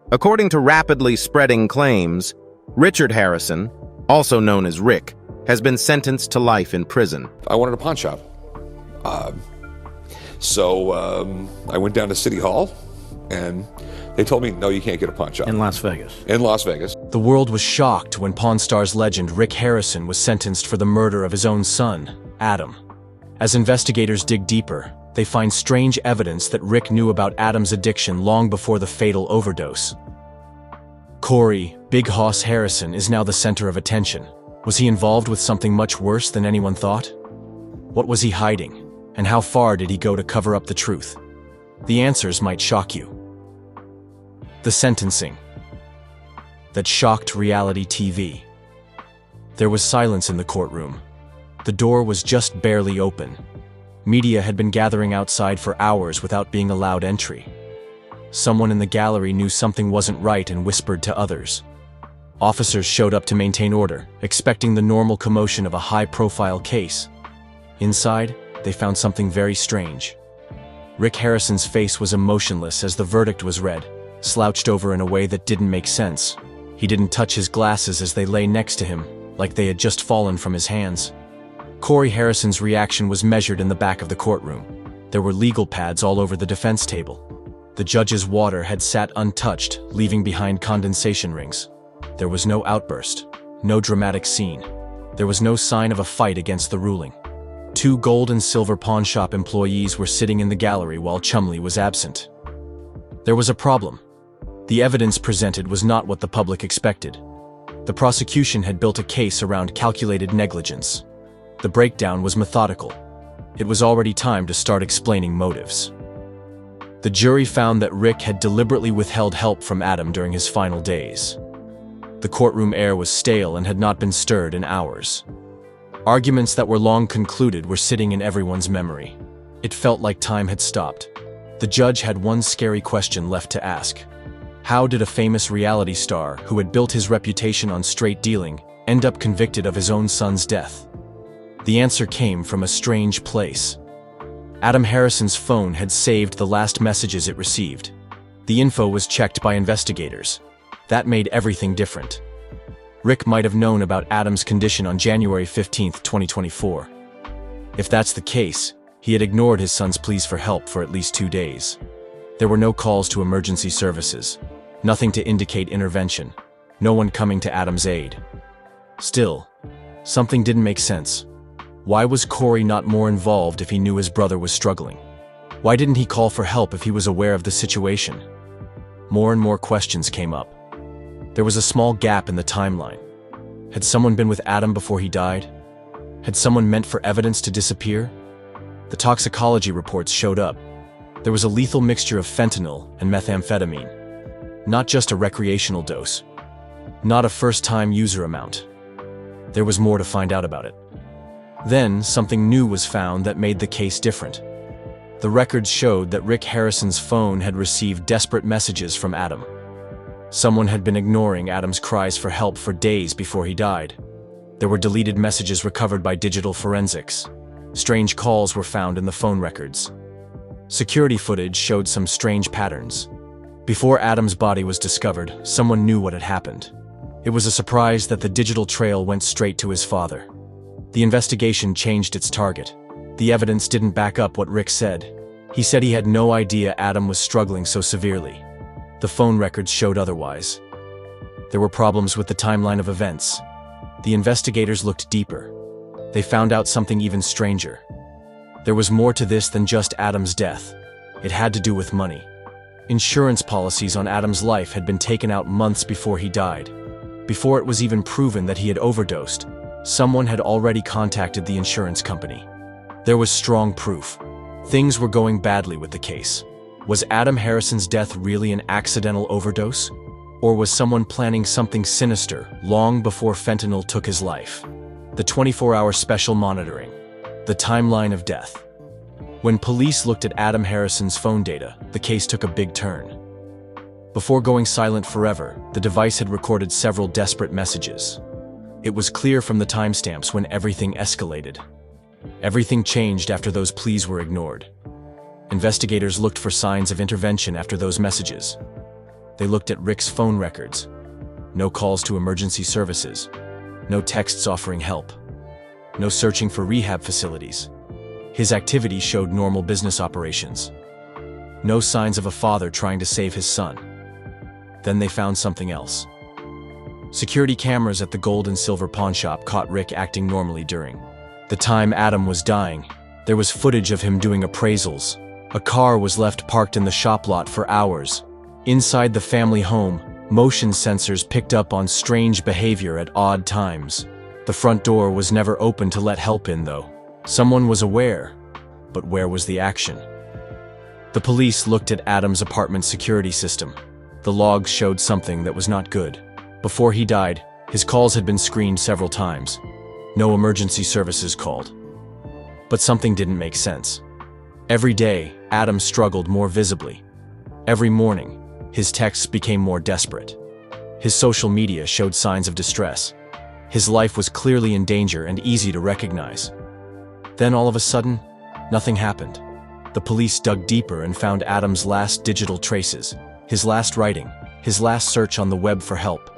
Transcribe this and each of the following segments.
According to rapidly spreading claims, Richard Harrison, also known as Rick, has been sentenced to life in prison. I wanted a pawn shop. So I went down to City Hall, and they told me, no, you can't get a pawn shop. In Las Vegas. In Las Vegas. The world was shocked when Pawn Stars legend Rick Harrison was sentenced for the murder of his own son, Adam. As investigators dig deeper, they find strange evidence that Rick knew about Adam's addiction long before the fatal overdose. Corey, Big Hoss Harrison, is now the center of attention. Was he involved with something much worse than anyone thought? What was he hiding? And how far did he go to cover up the truth? The answers might shock you. The sentencing that shocked reality TV. There was silence in the courtroom. The door was just barely open. Media had been gathering outside for hours without being allowed entry. Someone in the gallery knew something wasn't right and whispered to others. Officers showed up to maintain order, expecting the normal commotion of a high-profile case. Inside, they found something very strange. Rick Harrison's face was emotionless as the verdict was read, slouched over in a way that didn't make sense. He didn't touch his glasses as they lay next to him, like they had just fallen from his hands. Corey Harrison's reaction was measured in the back of the courtroom. There were legal pads all over the defense table. The judge's water had sat untouched, leaving behind condensation rings. There was no outburst, no dramatic scene. There was no sign of a fight against the ruling. 2 gold and silver pawn shop employees were sitting in the gallery while Chumley was absent. There was a problem. The evidence presented was not what the public expected. The prosecution had built a case around calculated negligence. The breakdown was methodical. It was already time to start explaining motives. The jury found that Rick had deliberately withheld help from Adam during his final days. The courtroom air was stale and had not been stirred in hours. Arguments that were long concluded were sitting in everyone's memory. It felt like time had stopped. The judge had one scary question left to ask. How did a famous reality star, who had built his reputation on straight dealing, end up convicted of his own son's death? The answer came from a strange place. Adam Harrison's phone had saved the last messages it received. The info was checked by investigators. That made everything different. Rick might have known about Adam's condition on January 15, 2024. If that's the case, he had ignored his son's pleas for help for at least 2 days. There were no calls to emergency services, nothing to indicate intervention, no one coming to Adam's aid. Still, something didn't make sense. Why was Corey not more involved if he knew his brother was struggling? Why didn't he call for help if he was aware of the situation? More and more questions came up. There was a small gap in the timeline. Had someone been with Adam before he died? Had someone meant for evidence to disappear? The toxicology reports showed up. There was a lethal mixture of fentanyl and methamphetamine. Not just a recreational dose. Not a first-time user amount. There was more to find out about it. Then, something new was found that made the case different. The records showed that Rick Harrison's phone had received desperate messages from Adam. Someone had been ignoring Adam's cries for help for days before he died. There were deleted messages recovered by digital forensics. Strange calls were found in the phone records. Security footage showed some strange patterns. Before Adam's body was discovered, someone knew what had happened. It was a surprise that the digital trail went straight to his father. The investigation changed its target. The evidence didn't back up what Rick said. He said he had no idea Adam was struggling so severely. The phone records showed otherwise. There were problems with the timeline of events. The investigators looked deeper. They found out something even stranger. There was more to this than just Adam's death. It had to do with money. Insurance policies on Adam's life had been taken out months before he died. Before it was even proven that he had overdosed, someone had already contacted the insurance company. There was strong proof. Things were going badly with the case. Was Adam Harrison's death really an accidental overdose? Or was someone planning something sinister long before fentanyl took his life? The 24-hour special monitoring. The timeline of death. When police looked at Adam Harrison's phone data, the case took a big turn. Before going silent forever, the device had recorded several desperate messages. It was clear from the timestamps when everything escalated. Everything changed after those pleas were ignored. Investigators looked for signs of intervention after those messages. They looked at Rick's phone records. No calls to emergency services. No texts offering help. No searching for rehab facilities. His activity showed normal business operations. No signs of a father trying to save his son. Then they found something else. Security cameras at the gold and silver pawnshop caught Rick acting normally during the time Adam was dying. There was footage of him doing appraisals. A car was left parked in the shop lot for hours. Inside the family home, motion sensors picked up on strange behavior at odd times. The front door was never open to let help in, though. Someone was aware, but where was the action? The police looked at Adam's apartment security system. The logs showed something that was not good. Before he died, his calls had been screened several times. No emergency services called. But something didn't make sense. Every day, Adam struggled more visibly. Every morning, his texts became more desperate. His social media showed signs of distress. His life was clearly in danger and easy to recognize. Then all of a sudden, nothing happened. The police dug deeper and found Adam's last digital traces, his last writing, his last search on the web for help,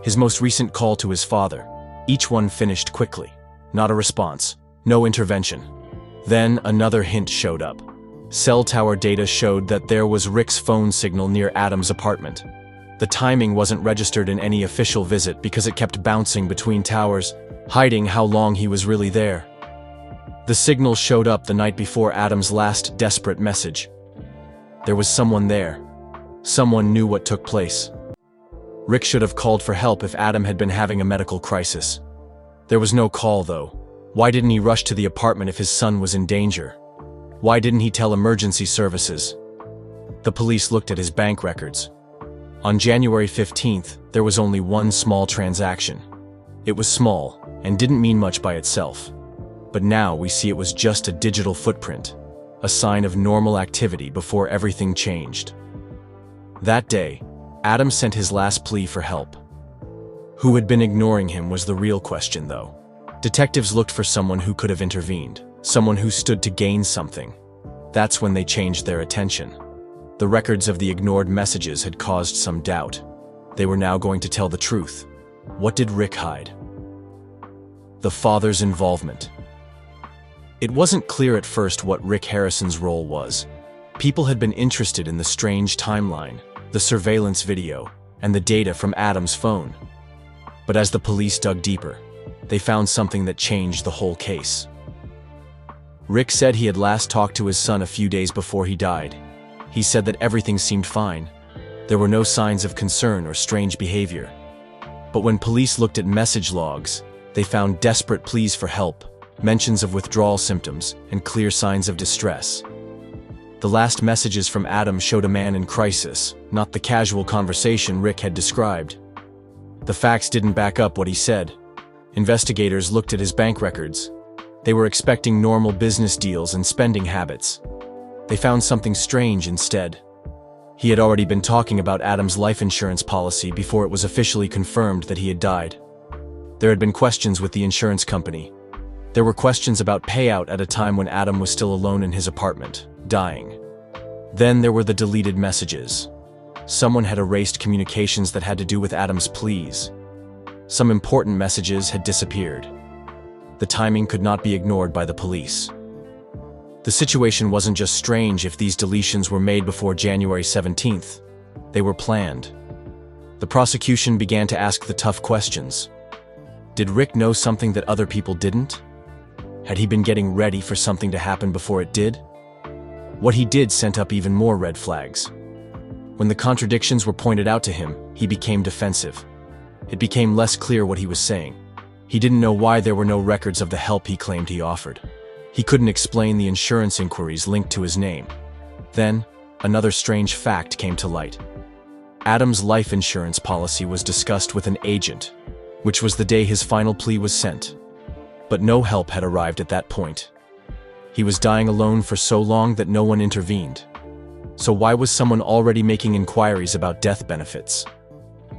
his most recent call to his father. Each one finished quickly. Not a response. No intervention. Then another hint showed up. Cell tower data showed that there was Rick's phone signal near Adam's apartment. The timing wasn't registered in any official visit because it kept bouncing between towers, hiding how long he was really there. The signal showed up the night before Adam's last desperate message. There was someone there. Someone knew what took place. Rick should have called for help if Adam had been having a medical crisis. There was no call, though. Why didn't he rush to the apartment if his son was in danger? Why didn't he tell emergency services? The police looked at his bank records. On January 15th, there was only one small transaction. It was small and didn't mean much by itself. But now we see it was just a digital footprint, a sign of normal activity before everything changed. That day, Adam sent his last plea for help. Who had been ignoring him was the real question, though. Detectives looked for someone who could have intervened, someone who stood to gain something. That's when they changed their attention. The records of the ignored messages had caused some doubt. They were now going to tell the truth. What did Rick hide? The father's involvement. It wasn't clear at first what Rick Harrison's role was. People had been interested in the strange timeline, the surveillance video, and the data from Adam's phone. But as the police dug deeper, they found something that changed the whole case. Rick said he had last talked to his son a few days before he died. He said that everything seemed fine. There were no signs of concern or strange behavior. But when police looked at message logs, they found desperate pleas for help, mentions of withdrawal symptoms, and clear signs of distress. The last messages from Adam showed a man in crisis, not the casual conversation Rick had described. The facts didn't back up what he said. Investigators looked at his bank records. They were expecting normal business deals and spending habits. They found something strange instead. He had already been talking about Adam's life insurance policy before it was officially confirmed that he had died. There had been questions with the insurance company. There were questions about payout at a time when Adam was still alone in his apartment, dying. Then there were the deleted messages. Someone had erased communications that had to do with Adam's pleas. Some important messages had disappeared. The timing could not be ignored by the police. The situation wasn't just strange if these deletions were made before January 17th. They were planned. The prosecution began to ask the tough questions. Did Rick know something that other people didn't? Had he been getting ready for something to happen before it did? What he did sent up even more red flags. When the contradictions were pointed out to him, he became defensive. It became less clear what he was saying. He didn't know why there were no records of the help he claimed he offered. He couldn't explain the insurance inquiries linked to his name. Then, another strange fact came to light. Adam's life insurance policy was discussed with an agent, which was the day his final plea was sent. But no help had arrived at that point. He was dying alone for so long that no one intervened. So why was someone already making inquiries about death benefits?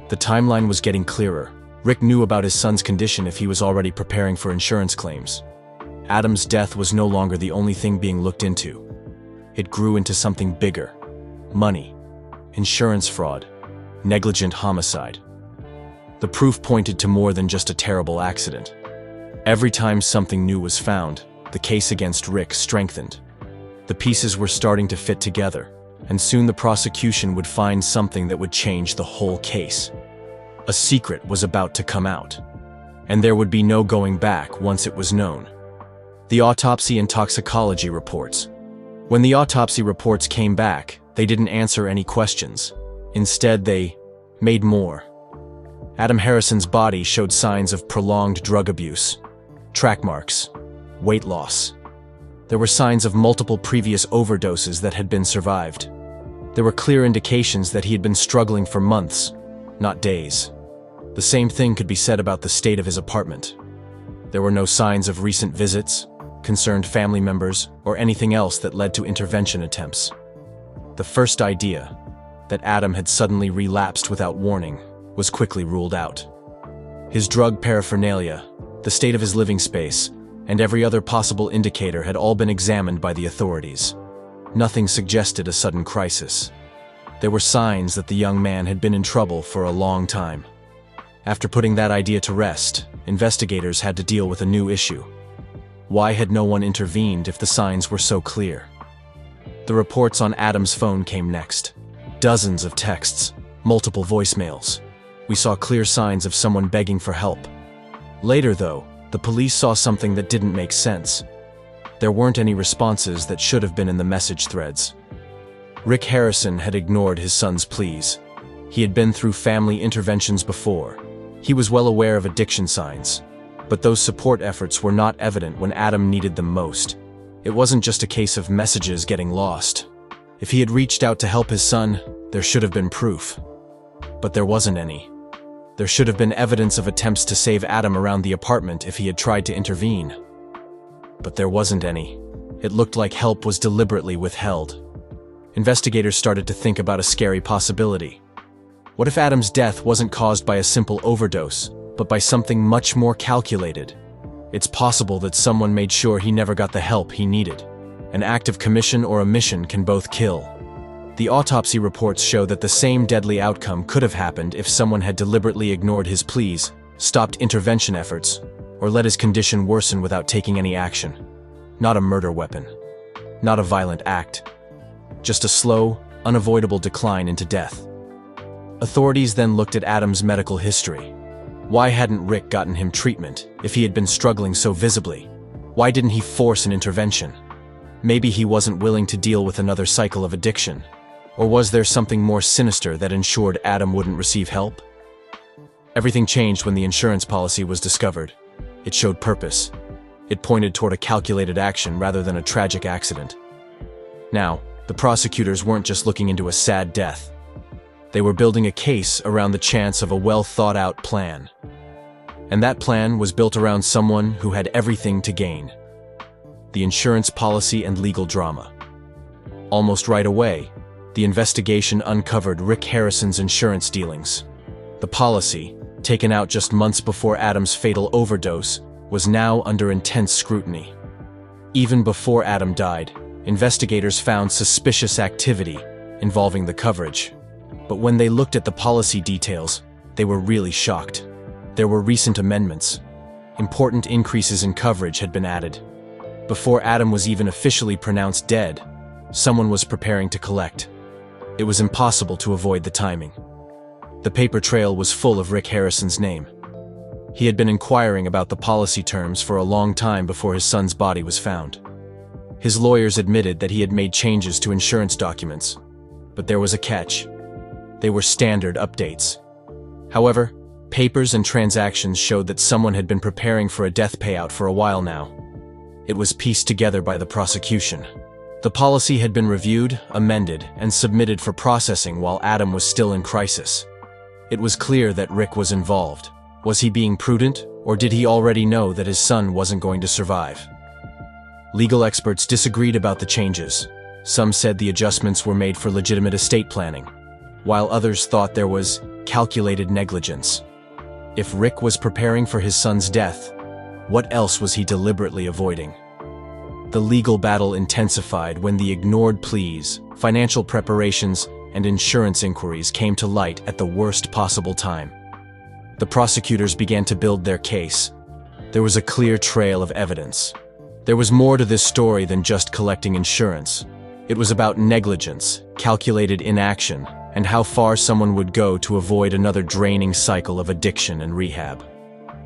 The timeline was getting clearer. Rick knew about his son's condition if he was already preparing for insurance claims. Adam's death was no longer the only thing being looked into. It grew into something bigger. Money. Insurance fraud. negligent homicide. The proof pointed to more than just a terrible accident. Every time something new was found, the case against Rick strengthened. The pieces were starting to fit together, and soon the prosecution would find something that would change the whole case. A secret was about to come out, and there would be no going back once it was known. The autopsy and toxicology reports. When the autopsy reports came back, they didn't answer any questions. Instead, they made more. Adam Harrison's body showed signs of prolonged drug abuse, track marks, weight loss. There were signs of multiple previous overdoses that had been survived. There were clear indications that he had been struggling for months, not days. The same thing could be said about the state of his apartment. There were no signs of recent visits, concerned family members, or anything else that led to intervention attempts. The first idea, that Adam had suddenly relapsed without warning, was quickly ruled out. His drug paraphernalia, the state of his living space, and every other possible indicator had all been examined by the authorities. Nothing suggested a sudden crisis. There were signs that the young man had been in trouble for a long time. After putting that idea to rest, investigators had to deal with a new issue. Why had no one intervened if the signs were so clear? The reports on Adam's phone came next. Dozens of texts, multiple voicemails. We saw clear signs of someone begging for help. Later, though, the police saw something that didn't make sense. There weren't any responses that should have been in the message threads. Rick Harrison had ignored his son's pleas. He had been through family interventions before. He was well aware of addiction signs. But those support efforts were not evident when Adam needed them most. It wasn't just a case of messages getting lost. If he had reached out to help his son, there should have been proof. But there wasn't any. There should have been evidence of attempts to save Adam around the apartment if he had tried to intervene. But there wasn't any. It looked like help was deliberately withheld. Investigators started to think about a scary possibility. What if Adam's death wasn't caused by a simple overdose, but by something much more calculated? It's possible that someone made sure he never got the help he needed. An act of commission or omission can both kill. The autopsy reports show that the same deadly outcome could have happened if someone had deliberately ignored his pleas, stopped intervention efforts, or let his condition worsen without taking any action. Not a murder weapon. Not a violent act. Just a slow, unavoidable decline into death. Authorities then looked at Adam's medical history. Why hadn't Rick gotten him treatment if he had been struggling so visibly? Why didn't he force an intervention? Maybe he wasn't willing to deal with another cycle of addiction. Or was there something more sinister that ensured Adam wouldn't receive help? Everything changed when the insurance policy was discovered. It showed purpose. It pointed toward a calculated action rather than a tragic accident. Now, the prosecutors weren't just looking into a sad death. They were building a case around the chance of a well-thought-out plan. And that plan was built around someone who had everything to gain: the insurance policy and legal drama. Almost right away, the investigation uncovered Rick Harrison's insurance dealings. The policy, taken out just months before Adam's fatal overdose, was now under intense scrutiny. Even before Adam died, investigators found suspicious activity involving the coverage. But when they looked at the policy details, they were really shocked. There were recent amendments. Important increases in coverage had been added. Before Adam was even officially pronounced dead, someone was preparing to collect. It was impossible to avoid the timing. The paper trail was full of Rick Harrison's name. He had been inquiring about the policy terms for a long time before his son's body was found. His lawyers admitted that he had made changes to insurance documents, but there was a catch. They were standard updates. However, papers and transactions showed that someone had been preparing for a death payout for a while now. It was pieced together by the prosecution. The policy had been reviewed, amended, and submitted for processing while Adam was still in crisis. It was clear that Rick was involved. Was he being prudent, or did he already know that his son wasn't going to survive? Legal experts disagreed about the changes. Some said the adjustments were made for legitimate estate planning, while others thought there was calculated negligence. If Rick was preparing for his son's death, what else was he deliberately avoiding? The legal battle intensified when the ignored pleas, financial preparations, and insurance inquiries came to light at the worst possible time. The prosecutors began to build their case. There was a clear trail of evidence. There was more to this story than just collecting insurance. It was about negligence, calculated inaction, and how far someone would go to avoid another draining cycle of addiction and rehab.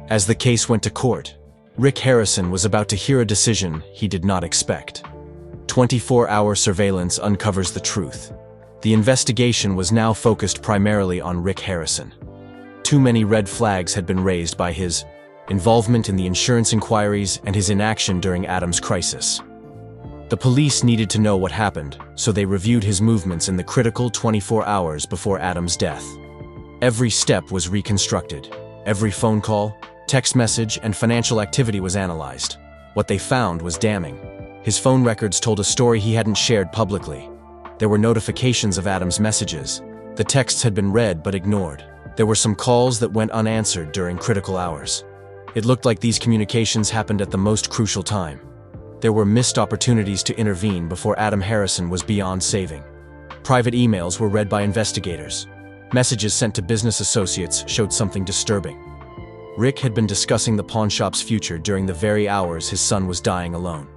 As the case went to court, Rick Harrison was about to hear a decision he did not expect. 24-hour surveillance uncovers the truth. The investigation was now focused primarily on Rick Harrison. Too many red flags had been raised by his involvement in the insurance inquiries and his inaction during Adam's crisis. The police needed to know what happened, so they reviewed his movements in the critical 24 hours before Adam's death. Every step was reconstructed. Every phone call, text message, and financial activity was analyzed. What they found was damning. His phone records told a story he hadn't shared publicly. There were notifications of Adam's messages. The texts had been read but ignored. There were some calls that went unanswered during critical hours. It looked like these communications happened at the most crucial time. There were missed opportunities to intervene before Adam Harrison was beyond saving. Private emails were read by investigators. Messages sent to business associates showed something disturbing. Rick had been discussing the pawnshop's future during the very hours his son was dying alone.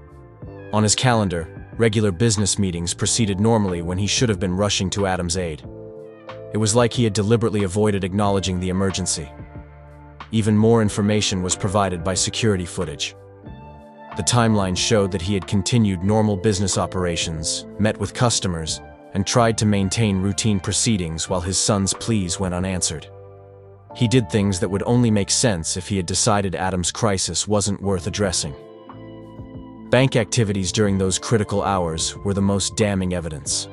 On his calendar, regular business meetings proceeded normally when he should have been rushing to Adam's aid. It was like he had deliberately avoided acknowledging the emergency. Even more information was provided by security footage. The timeline showed that he had continued normal business operations, met with customers, and tried to maintain routine proceedings while his son's pleas went unanswered. He did things that would only make sense if he had decided Adam's crisis wasn't worth addressing. Bank activities during those critical hours were the most damning evidence.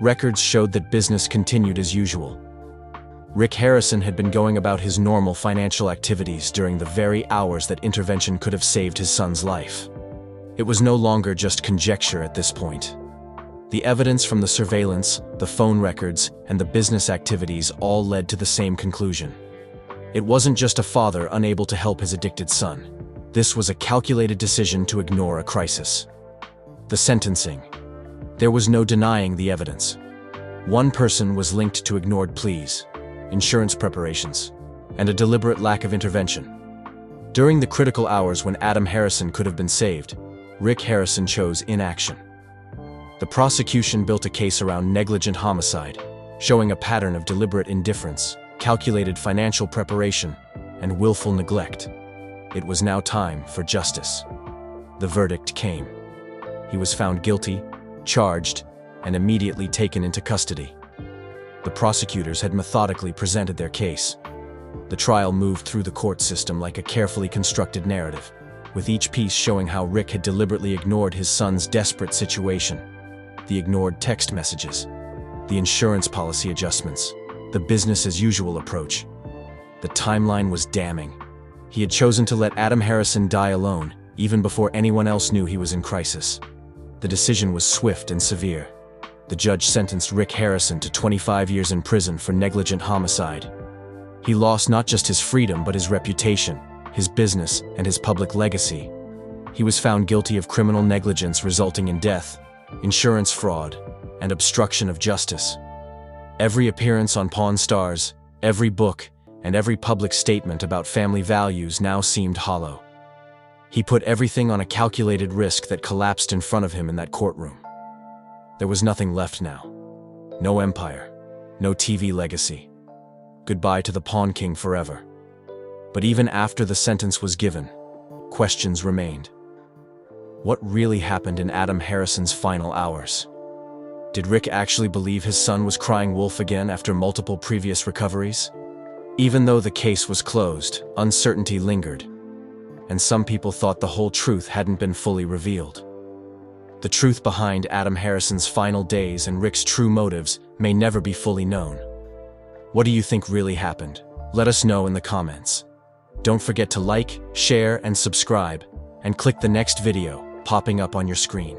Records showed that business continued as usual. Rick Harrison had been going about his normal financial activities during the very hours that intervention could have saved his son's life. It was no longer just conjecture at this point. The evidence from the surveillance, the phone records, and the business activities all led to the same conclusion. It wasn't just a father unable to help his addicted son. This was a calculated decision to ignore a crisis. The sentencing. There was no denying the evidence. One person was linked to ignored pleas, insurance preparations, and a deliberate lack of intervention. During the critical hours when Adam Harrison could have been saved, Rick Harrison chose inaction. The prosecution built a case around negligent homicide, showing a pattern of deliberate indifference, calculated financial preparation, and willful neglect. It was now time for justice. The verdict came. He was found guilty, charged, and immediately taken into custody. The prosecutors had methodically presented their case. The trial moved through the court system like a carefully constructed narrative, with each piece showing how Rick had deliberately ignored his son's desperate situation. The ignored text messages, the insurance policy adjustments, the business-as-usual approach. The timeline was damning. He had chosen to let Adam Harrison die alone, even before anyone else knew he was in crisis. The decision was swift and severe. The judge sentenced Rick Harrison to 25 years in prison for negligent homicide. He lost not just his freedom but his reputation, his business, and his public legacy. He was found guilty of criminal negligence resulting in death, insurance fraud, and obstruction of justice. Every appearance on Pawn Stars, every book, and every public statement about family values now seemed hollow. He put everything on a calculated risk that collapsed in front of him in that courtroom. There was nothing left now. No empire, no TV legacy. Goodbye to the Pawn King forever. But even after the sentence was given, questions remained. What really happened in Adam Harrison's final hours? Did Rick actually believe his son was crying wolf again after multiple previous recoveries? Even though the case was closed, uncertainty lingered, and some people thought the whole truth hadn't been fully revealed. The truth behind Adam Harrison's final days and Rick's true motives may never be fully known. What do you think really happened? Let us know in the comments. Don't forget to like, share, and subscribe, and click the next video popping up on your screen.